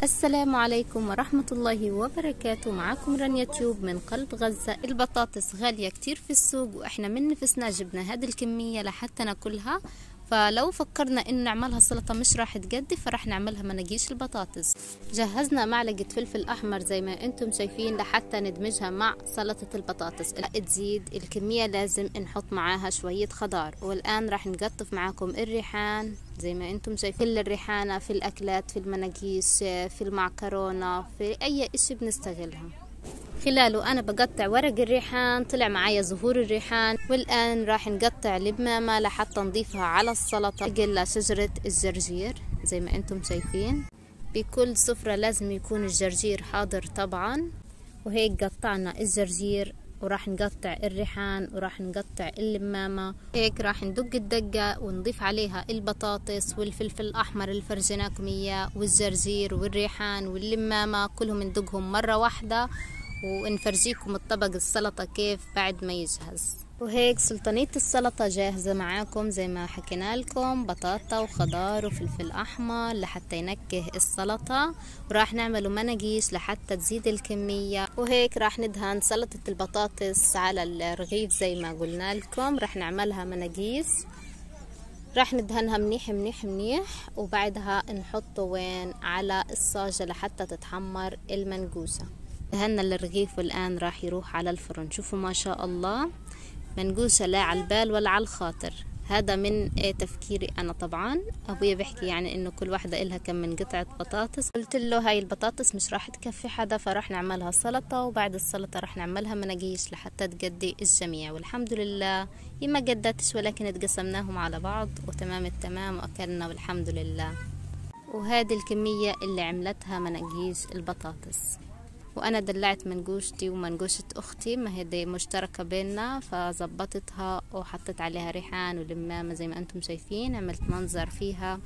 السلام عليكم ورحمة الله وبركاته. معكم رانيا تيوب من قلب غزة. البطاطس غالية كتير في السوق، واحنا من نفسنا جبنا هذه الكمية لحتى ناكلها، فلو فكرنا ان نعملها سلطة مش راح تقدي، فرح نعملها مناقيش البطاطس. جهزنا معلقة فلفل احمر زي ما انتم شايفين لحتى ندمجها مع سلطة البطاطس. تزيد الكمية لازم نحط معاها شوية خضار. والان راح نقطف معاكم الريحان زي ما انتم شايفين. الريحانة في الاكلات، في المناقيش، في المعكرونة، في اي اشي بنستغلها. خلاله انا بقطع ورق الريحان، طلع معايا زهور الريحان. والان راح نقطع البمامة لحتى نضيفها على السلطة. قلنا شجرة الجرجير زي ما انتم شايفين، بكل سفرة لازم يكون الجرجير حاضر طبعا. وهيك قطعنا الجرجير، وراح نقطع الريحان، وراح نقطع اللمامة. هيك راح ندق الدقة ونضيف عليها البطاطس والفلفل الأحمر اللي فرجيناكم إياه، والجرجير والريحان واللمامة، كلهم ندقهم مرة واحدة ونفرجيكم الطبق السلطة كيف بعد ما يجهز. وهيك سلطانية السلطة جاهزة معاكم زي ما حكينا لكم، بطاطا وخضار وفلفل أحمر لحتى ينكه السلطة. وراح نعمله مناقيش لحتى تزيد الكمية. وهيك راح ندهن سلطة البطاطس على الرغيف زي ما قلنا لكم، راح نعملها مناقيش. راح ندهنها منيح منيح منيح، وبعدها نحطه وين على الصاجة لحتى تتحمر المنقوشة. دهنا الرغيف والآن راح يروح على الفرن. شوفوا ما شاء الله، منقوشة لا على البال ولا على الخاطر. هذا من تفكيري أنا طبعا. أبويا بيحكي يعني إنه كل واحدة إلها كم من قطعة بطاطس. قلت له هاي البطاطس مش راح تكفي حدا، فراح نعملها سلطة، وبعد السلطة راح نعملها مناقيش لحتى تقدي الجميع. والحمد لله هي ما قدتش، ولكن اتقسمناهم على بعض وتمام التمام وأكلنا والحمد لله. وهذه الكمية اللي عملتها مناقيش البطاطس. وانا دلعت منقوشتي ومنقوشة اختي، ما هي دي مشتركة بيننا، فزبطتها وحطيت عليها ريحان ولمامة زي ما انتم شايفين. عملت منظر فيها،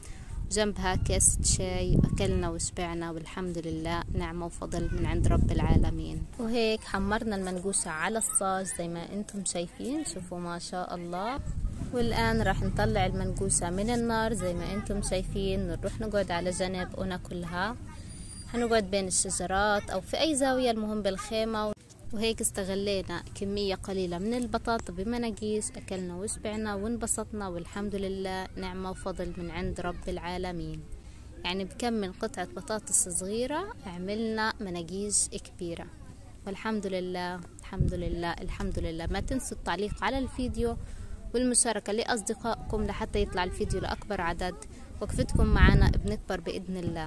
جنبها كاسة شاي. اكلنا وشبعنا والحمد لله، نعمة وفضل من عند رب العالمين. وهيك حمرنا المنقوشة على الصاج زي ما انتم شايفين. شوفوا ما شاء الله. والآن راح نطلع المنقوشة من النار زي ما انتم شايفين، نروح نقعد على جنب وناكلها. هنقعد بين الشجرات أو في أي زاوية، المهم بالخيمة. وهيك استغلينا كمية قليلة من البطاطا بمناقيش، أكلنا وشبعنا وانبسطنا والحمد لله، نعمة وفضل من عند رب العالمين. يعني بكم من قطعة بطاطس صغيرة عملنا مناقيش كبيرة، والحمد لله الحمد لله الحمد لله. ما تنسوا التعليق على الفيديو والمشاركة لأصدقائكم لحتى يطلع الفيديو لأكبر عدد. وقفتكم معنا بنكبر بإذن الله.